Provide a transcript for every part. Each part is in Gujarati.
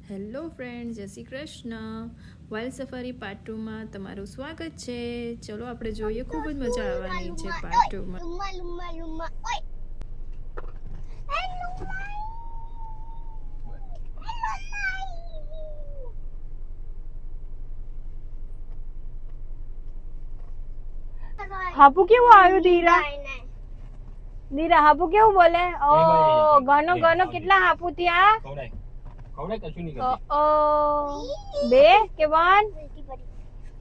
હેલો ફ્રેન્ડ્સ, જય Shri Krishna. Wild safari part 2 માં તમારું સ્વાગત છે. ચલો આપણે જોઈએ, ખૂબ જ મજા આવવાની છે પાર્ટ 2 માં. હાપુ કેવું આવ્યું ધીરા? ધીરા હાપુ કેવું બોલે? ઓ ઘણો ઘણો કેટલા હાપુ ત્યાં? ખવડાય કશું નહીં કરતી. ઓ બે કે વન?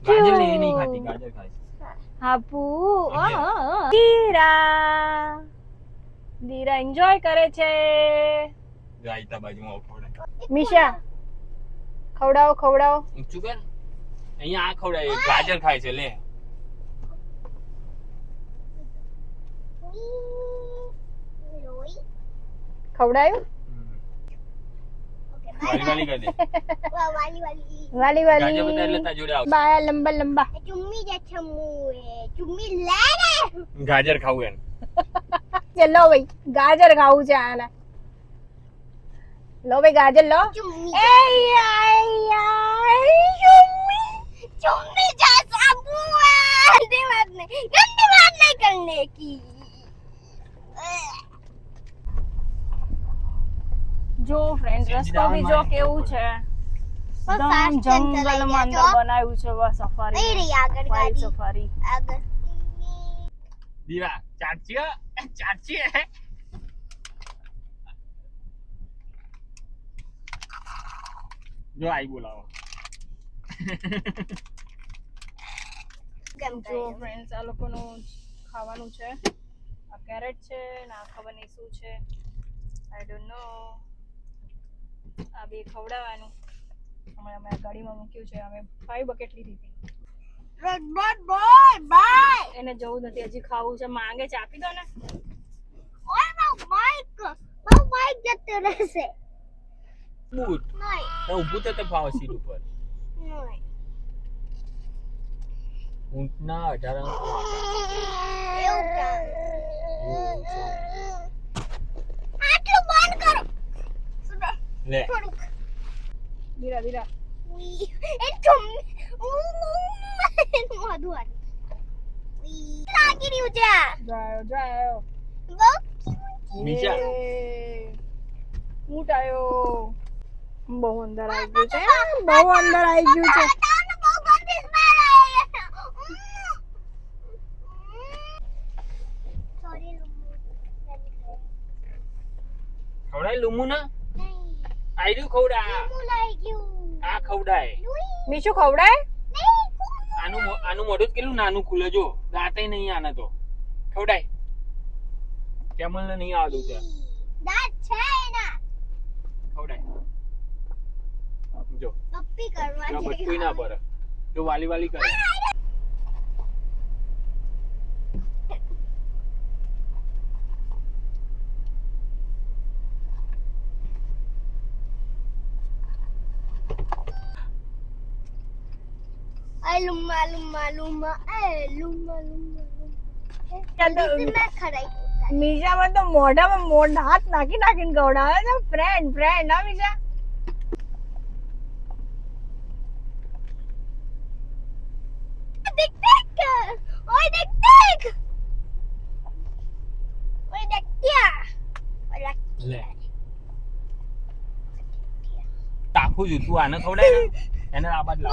ગાજર લે નહીં ખાતી, ગાજર ખાય. હાપુ ધીરા ધીરા એન્જોય કરે છે. રાયતા બાજુમાં ખવડાય. મિશા ખવડાવો ખવડાવો. ઊંચું કર. અહીંયા આ ખવડાય, ગાજર ખાય છે લે. ખવડાયું? વાલી વાલી કર દે. વાલી ગાજર બધા એટલે વાલી તારા જોડે આવશે. બાયા લંબા લંબા. ગાજર ખાવું એમ. ચલો ભાઈ ગાજર ખાવું છે આને. લો ભાઈ ગાજર લો. જો ફ્રેન્ડ રસ્તો બી જો કેવું છે. એકદમ જંગલમાં અંદર બનાવ્યું છે સફારી. Wild safari. દીવા ચાચી ચાચી જો આઈ બોલાવો. જો ફ્રેન્ડ્સ આ લોકોનું ખાવાનું છે. આ કેરેટ છે ને આ ખબર નહીં શું છે. I don't know. આ બે ખવડાવવાનું. હમણાં મેં ગાડીમાં મૂક્યું છે. અમે 5 બકેટ લીધી હતી. એને જવું નથી, હજી ખાવું છે. માંગે છે, આપી દો ને. બૂટ તો ઊભું તો ફાવ સીટ ઉપર. ઊંટના 18 લે. ધીરા ધીરા. જાયો જાયો. નીચા. ઊંટ આયો. બહુ અંદર આવી ગયું છે. બહુ અંદર આવી ગયું છે. ખવડાય લુમુ ના આયરું ખવડા. આ ખવડાય. મીઠું ખવડાય? આનું મોઢું કેટલું નાનું ખુલે જો. દાંતે નહીં આને તો. ખવડાય. કેમલ ને નહીં આવતું છે. ખવડાય. જો બટકુઈ ના ભરે. જો વાલી વાલી કરે. મીશામાં તો મોઢામાં હાથ નાખી નાખીને ખવડાવે છે. ફ્રેન્ડ ફ્રેન્ડ હા મીશા. લે. તાખું જ તું આને ખવડાય ને એને આ બાદ લાવ.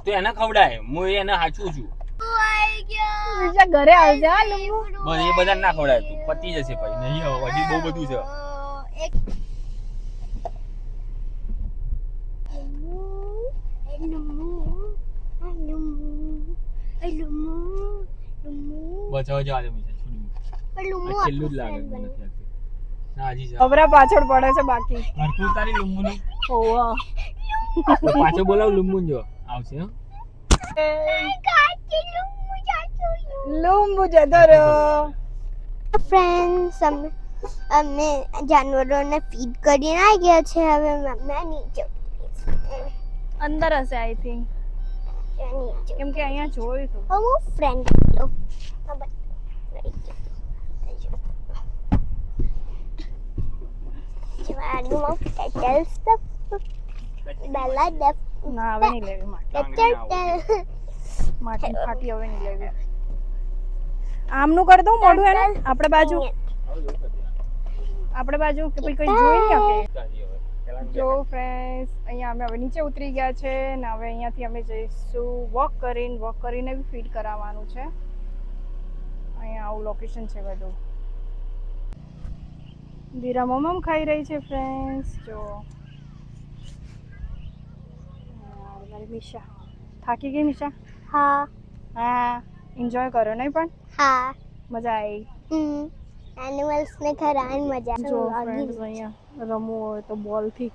તો એને ખવડાય. હું એને હાચું છું. મીશા ઘરે આવશે હા લુંગુ. બસ એ બધા ના ખવડાય તું. પતી જશે પછી. નહીં હવે હજી બહુ બધું છે. બસ હવે જવા દે મીઠા. છોડી છેલ્લું જ લાગે. મને નથી લાગતું. ના હજી છે. ખબરા પાછળ પડે છે બાકી. હરખું તારી લુંબુની. ઓવા. તો પાછો બોલાવ લુંબુન જો આવશે. હો લુંબુ જતો રહ્યો. ફ્રેન્ડ્સ અમે જાનવરોને ફીડ કરીને આવી ગયા છે. હવે મમ્મી નીચે અંદર હશે આઈ થિંક. કેમ કે અહીંયા જોયું હતું. હું friend animal turtle stuff. Bella duck. ના હવે નહીં લેવી માટી માટી ફાટી હવે નહીં લેવી આમનું કરી દઉં મોઢું એને આપણે બાજુ કે પછી કોઈ જોઈ નહીં શકે જો ફ્રેન્ડ્સ અહીંયા અમે હવે નીચે ઉતરી ગયા છે ને હવે અહીંયાથી અમે જઈશું વોક કરીને બી ફીડ કરાવવાનું છે અહીંયા આવું લોકેશન છે બધું દીરા મમમ ખાઈ રહી છે ફ્રેન્ડ્સ જો મારી મિશા થાકી ગઈ મિશા હા હા એન્જોય કરો નહીં પણ હા મજા આવી એનિમલ્સ ને ખરાન મજા જો ફ્રેન્ડ્સ અહીંયા રમવું હોય તો બોલથી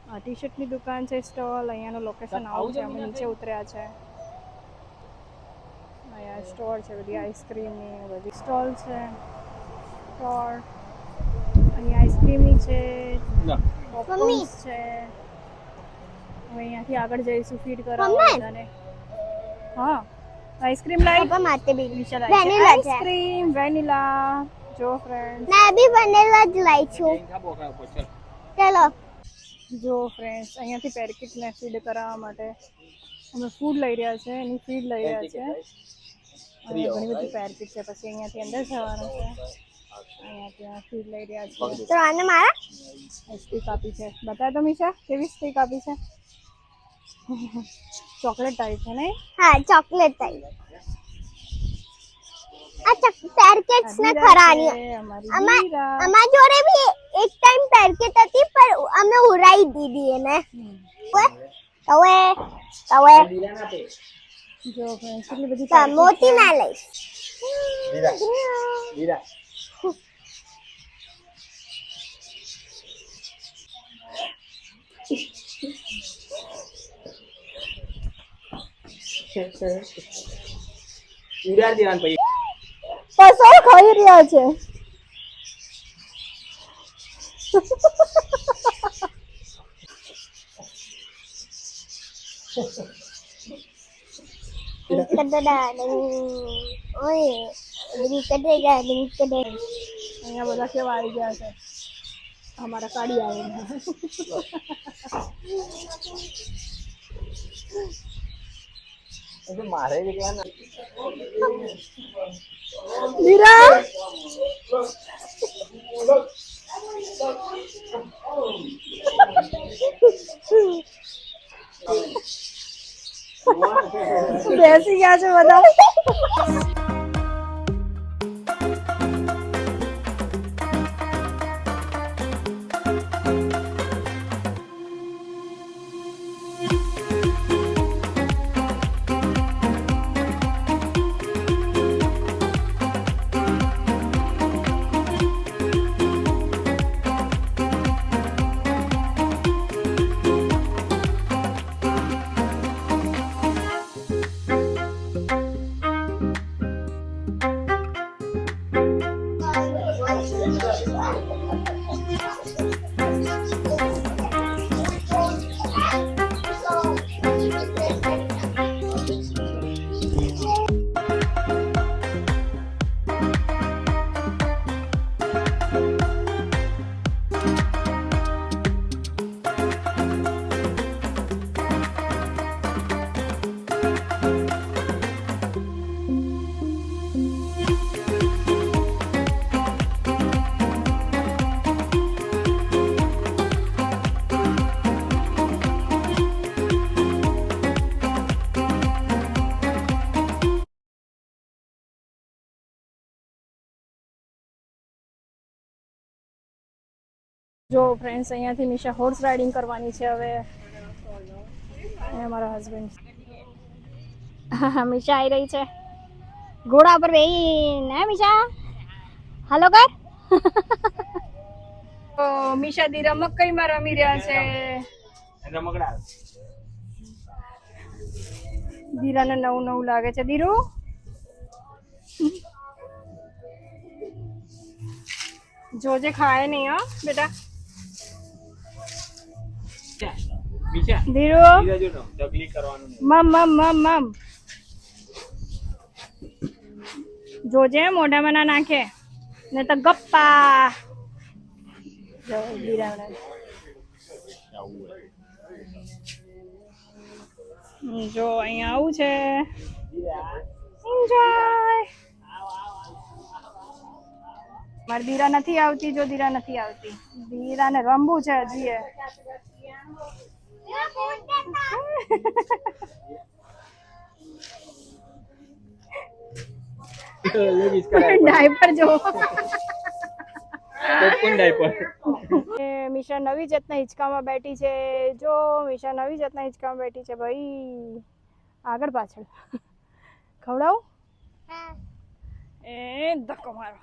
આ ટી શર્ટની દુકાન છે સ્ટોલ અહીંયાનું લોકેશન આવું છે અમે નીચે ઉતર્યા છે અહીંયા સ્ટોર છે બધી આઈસ્ક્રીમની બધી સ્ટોલ છે સ્ટોર અહીંયા આઈસ્ક્રીમની છે પોપકોર્ન્સ છે હવે અહીંયાથી આગળ જઈશું ફીડ કરાવવા બધાને હા આઈસ્ક્રીમ લાવી પાપા માટે બી વેનીલા વેનીલા છે આઈસ્ક્રીમ વેનીલા જો ફ્રેન્ડ મેં બી વેનીલા જ લાવી છું ચલો જો ફ્રેન્ડ્સ અહીંયાથી પેરકીટને ફીડ કરાવવા માટે અમે ફૂડ લઈ રહ્યા છે એની ફીડ લઈ રહ્યા છે અહીંયા ઘણી બધી પેરકીટ છે પછી અહીંયાથી અંદર જવાનું છે અહીંયા ફીડ લઈ રહ્યા છે તો આને મારા સ્ટીક આપી છે બતા તો મિશા કેવી સ્ટીક આપી છે ચોકલેટ ટાઈપ છે નહીં હા ચોકલેટ ટાઈપ આ પેરકેટ્સ ને ખરાની અમાર જોડે બી એક ટાઈમ પેરકેટ હતી પર અમે ઉડાઈ દીધી એને હવે જો ફ્રેન્ડ્સ કેટલી બધી મોતી ના લઈશ પૈસા ખાઈ રહ્યા છે અહીંયા બધા કેવા આવી ગયા છે અમારા કાઢી આવીને મારે દીરા બેસી ગયા છે બધા જો ફ્રેન્ડ્સ અહીંયાથી નિશા હોર્સ રાઇડિંગ કરવાની છે હવે મારા હસબન્ડ મિશા આવી રહી છે ઘોડા પર બેહીને મિશા હાલો કર તો મિશા દી રમકઈમાં રમી રહ્યા છે રમકડા દીરાને નવું નવું લાગે છે દીરુ જોજે ખાય નહીં હા બેટા ધીરુ મમ મમ મમ મમ જોજે મોઢામાં ના નાખે ને તો ગપ્પા જો જીરાવને આવું હોય. જો અહીંયા આવું છે એન્જોય. મારી દીરા નથી આવતી, જો દીરા નથી આવતી. દીરાને રમવું છે હજી. ડાયપર જો કોણ ડાયપર? મીશા નવી જાતના હિંચકામાં બેઠી છે. જો મીશા નવી જાતના હિંચકામાં બેઠી છે ભાઈ. આગળ પાછળ ખવડાવું એ ધક્કો મારો.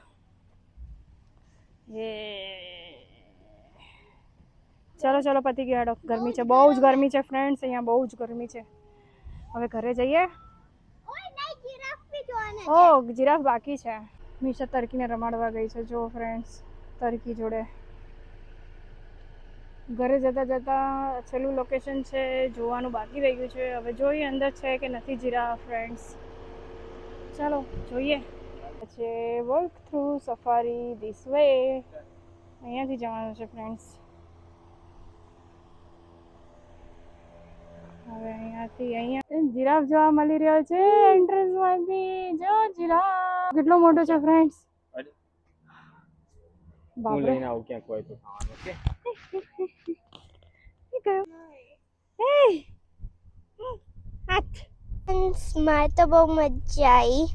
એ ચલો ચલો પતી ગયો હેડો. ગરમી છે, બહુ જ ગરમી છે ફ્રેન્ડ્સ, અહીંયા બહુ જ ગરમી છે. હવે ઘરે જઈએ. ઓ જીરાફ બાકી છે. મીશા તરકીને રમાડવા ગઈ છે. જો ફ્રેન્ડ્સ તરકી જોડે. ઘરે જતા જતા છેલ્લું લોકેશન છે જોવાનું બાકી રહી ગયું છે. હવે જોઈએ અંદર છે કે નથી જીરાફ ફ્રેન્ડ્સ. ચાલો જોઈએ. પછી walk through safari this way. અહીંયાથી જવાનું છે ફ્રેન્ડ્સ. હવે અહીંયાથી અહીંયા જીરાફ જોવા મળી રહ્યો છે એન્ટ્રન્સમાંથી. જો જીરાફ કેટલો મોટો છે ફ્રેન્ડ્સ. હું બાપરે. લઈને આવું ક્યાંક હોય તો ખાવાનું. ઓકે મારે તો બહુ મજા આવી.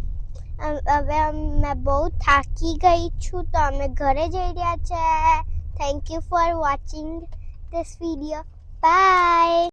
હવે મેં બહુ થાકી ગઈ છું તો અમે ઘરે જઈ રહ્યા છે. Thank you for watching this video. By.